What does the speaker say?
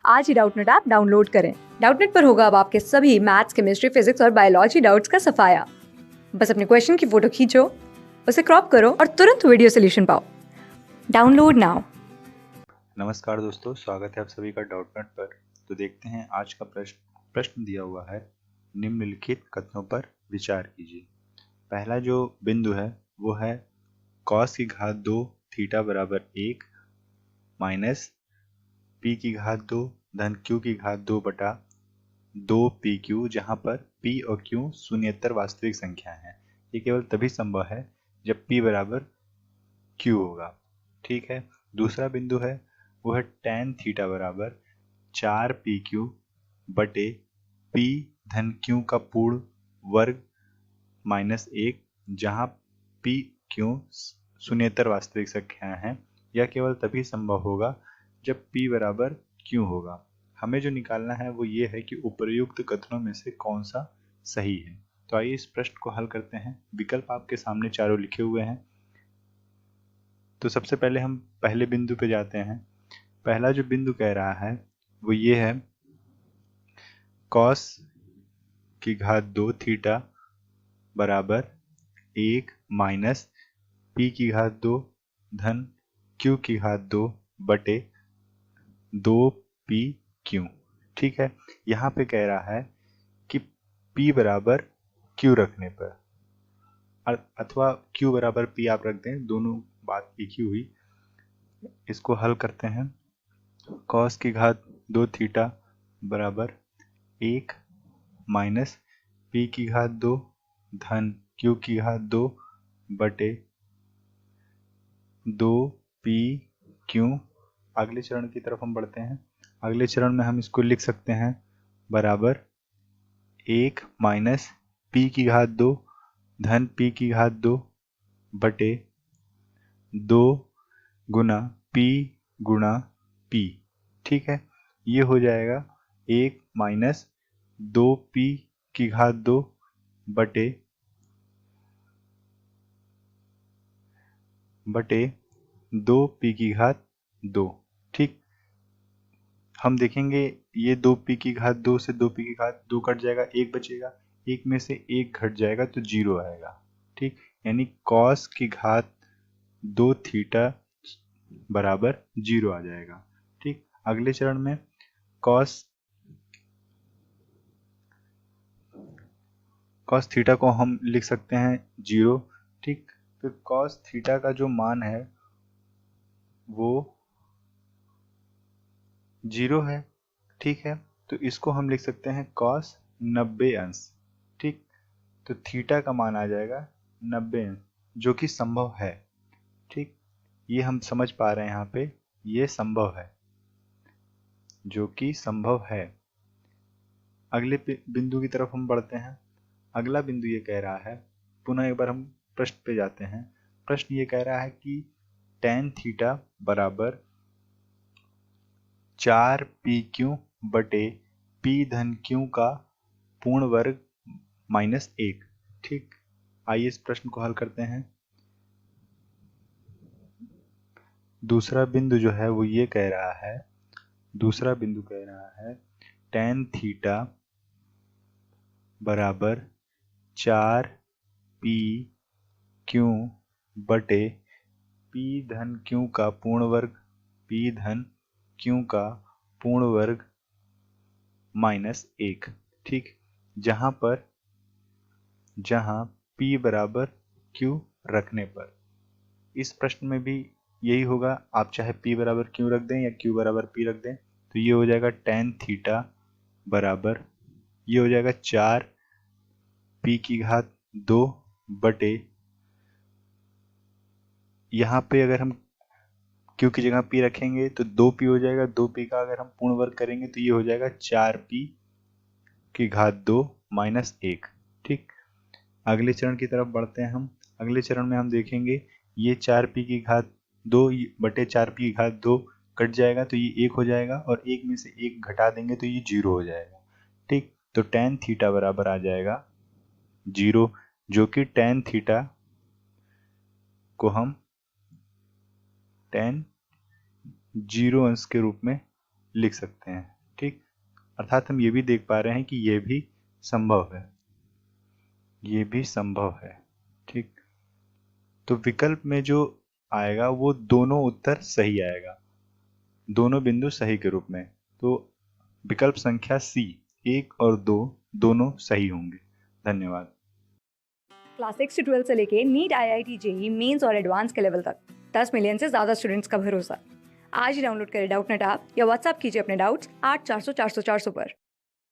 आज ही Doubtnut app download करें। Doubtnut पर होगा अब आपके सभी मैथ्स, केमिस्ट्री, फिजिक्स और बायोलॉजी डाउट्स का सफाया। बस अपने क्वेश्चन की फोटो खींचो, उसे क्रॉप करो और तुरंत वीडियो सोल्यूशन पाओ। Download now. नमस्कार दोस्तों, स्वागत है आप सभी का डाउटनेट पर। तो देखते हैं आज का प्रश्न दिया हुआ है, निम्नलिखित कथनों पर विचार कीजिए। पहला जो बिंदु है वो है cos की घात 2 थीटा बराबर 1 माइनस p की घात 2 धन q की घात 2 बटा 2pq, जहां पर p और q शून्येतर वास्तविक संख्या है। ये केवल तभी संभव है जब p बराबर q होगा। ठीक है। दूसरा बिंदु है वो है tan थीटा बराबर 4pq बटे p धन q का पूर्ण वर्ग माइनस 1, जहां p q शून्येतर वास्तविक संख्या है। यह केवल तभी संभव होगा जब p बराबर q होगा। हमें जो निकालना है वो ये है कि उपर्युक्त कथनों में से कौन सा सही है। तो आइए इस प्रश्न को हल करते हैं। विकल्प आपके सामने चारों लिखे हुए हैं। तो सबसे पहले हम पहले बिंदु पे जाते हैं। पहला जो बिंदु कह रहा है वो ये है, cos की घात 2 थीटा बराबर 1 माइनस p की घात 2 धन q की घात 2 बटे 2pq। ठीक है। यहाँ पे कह रहा है कि p बराबर q रखने पर अथवा q बराबर p आप रख दें, दोनों बात एक ही हुई। इसको हल करते हैं। cos की घात 2 थीटा बराबर 1 माइनस p की घात 2 धन q की घात 2 बटे 2pq। अगले चरण की तरफ हम बढ़ते हैं। अगले चरण में हम इसको लिख सकते हैं बराबर 1 माइनस p की घात 2 धन p की घात 2 बटे 2 गुना p गुणा p। ठीक है। ये हो जाएगा 1 माइनस 2p की घात 2 बटे 2p की घात 2। ठीक। हम देखेंगे ये 2p की घात 2 से 2p की घात 2 कट जाएगा, 1 बचेगा, एक में से 1 घट जाएगा तो 0 आएगा। ठीक। यानी cos की घात 2 थीटा बराबर 0 आ जाएगा। ठीक। अगले चरण में cos थीटा को हम लिख सकते हैं 0। ठीक। फिर cos थीटा का जो मान है वो 0 है। ठीक है। तो इसको हम लिख सकते हैं cos 90 अंश। ठीक। तो थीटा का मान आ जाएगा 90 अंश, जो कि संभव है। ठीक। ये हम समझ पा रहे हैं यहाँ पे, ये संभव है, जो कि संभव है। अगले बिंदु की तरफ हम बढ़ते हैं। अगला बिंदु ये कह रहा है, पुनः एक बार हम प्रश्न पे जाते हैं। प्रश्न ये कह रहा है कि tan थीटा बराबर 4pq बटे p धन q का पूर्ण वर्ग माइनस 1। ठीक। आइए इस प्रश्न को हल करते हैं। दूसरा बिंदु जो है वो ये कह रहा है, दूसरा बिंदु कह रहा है tan थीटा बराबर 4pq बटे p धन q का पूर्ण वर्ग, p धन q का पूर्ण वर्ग माइनस 1। ठीक। जहां p बराबर q रखने पर, इस प्रश्न में भी यही होगा। आप चाहे p बराबर q रख दें या q बराबर p रख दें, तो ये हो जाएगा tan थीटा बराबर, ये हो जाएगा 4p की घात 2 बटे, यहाँ पे अगर हम q की जगह p रखेंगे तो 2p हो जाएगा। 2p का अगर हम पूर्ण वर्ग करेंगे तो ये हो जाएगा 4p की घात 2 माइनस 1। ठीक। अगले चरण की तरफ बढ़ते हैं हम। अगले चरण में हम देखेंगे ये 4p की घात 2 बटे 4p की घात 2 कट जाएगा तो ये 1 हो जाएगा, और 1 में से 1 घटा देंगे तो ये 0 हो जाएगा। ठीक। तो tan थीटा बराबर आ जाएगा 0, जो कि tan थीटा को हम tan 0 अंश के रूप में लिख सकते हैं। ठीक, अर्थात हम ये भी देख पा रहे हैं कि ये भी संभव है, ये भी संभव है। ठीक, तो विकल्प में जो आएगा वो दोनों उत्तर सही आएगा, दोनों बिंदु सही के रूप में। तो विकल्प संख्या सी 1 और 2 दोनों सही होंगे। धन्यवाद। क्लास 6 से 12 से लेके नीट, IIT, जेईई मेंस और एडवांस के लेवल तक 10 मिलियन से ज्यादा स्टूडेंट्स का भरोसा। आज ही डाउनलोड करें डाउटनेट ऐप या व्हाट्सएप कीजिए अपने डाउट्स 8400 400 400 पर।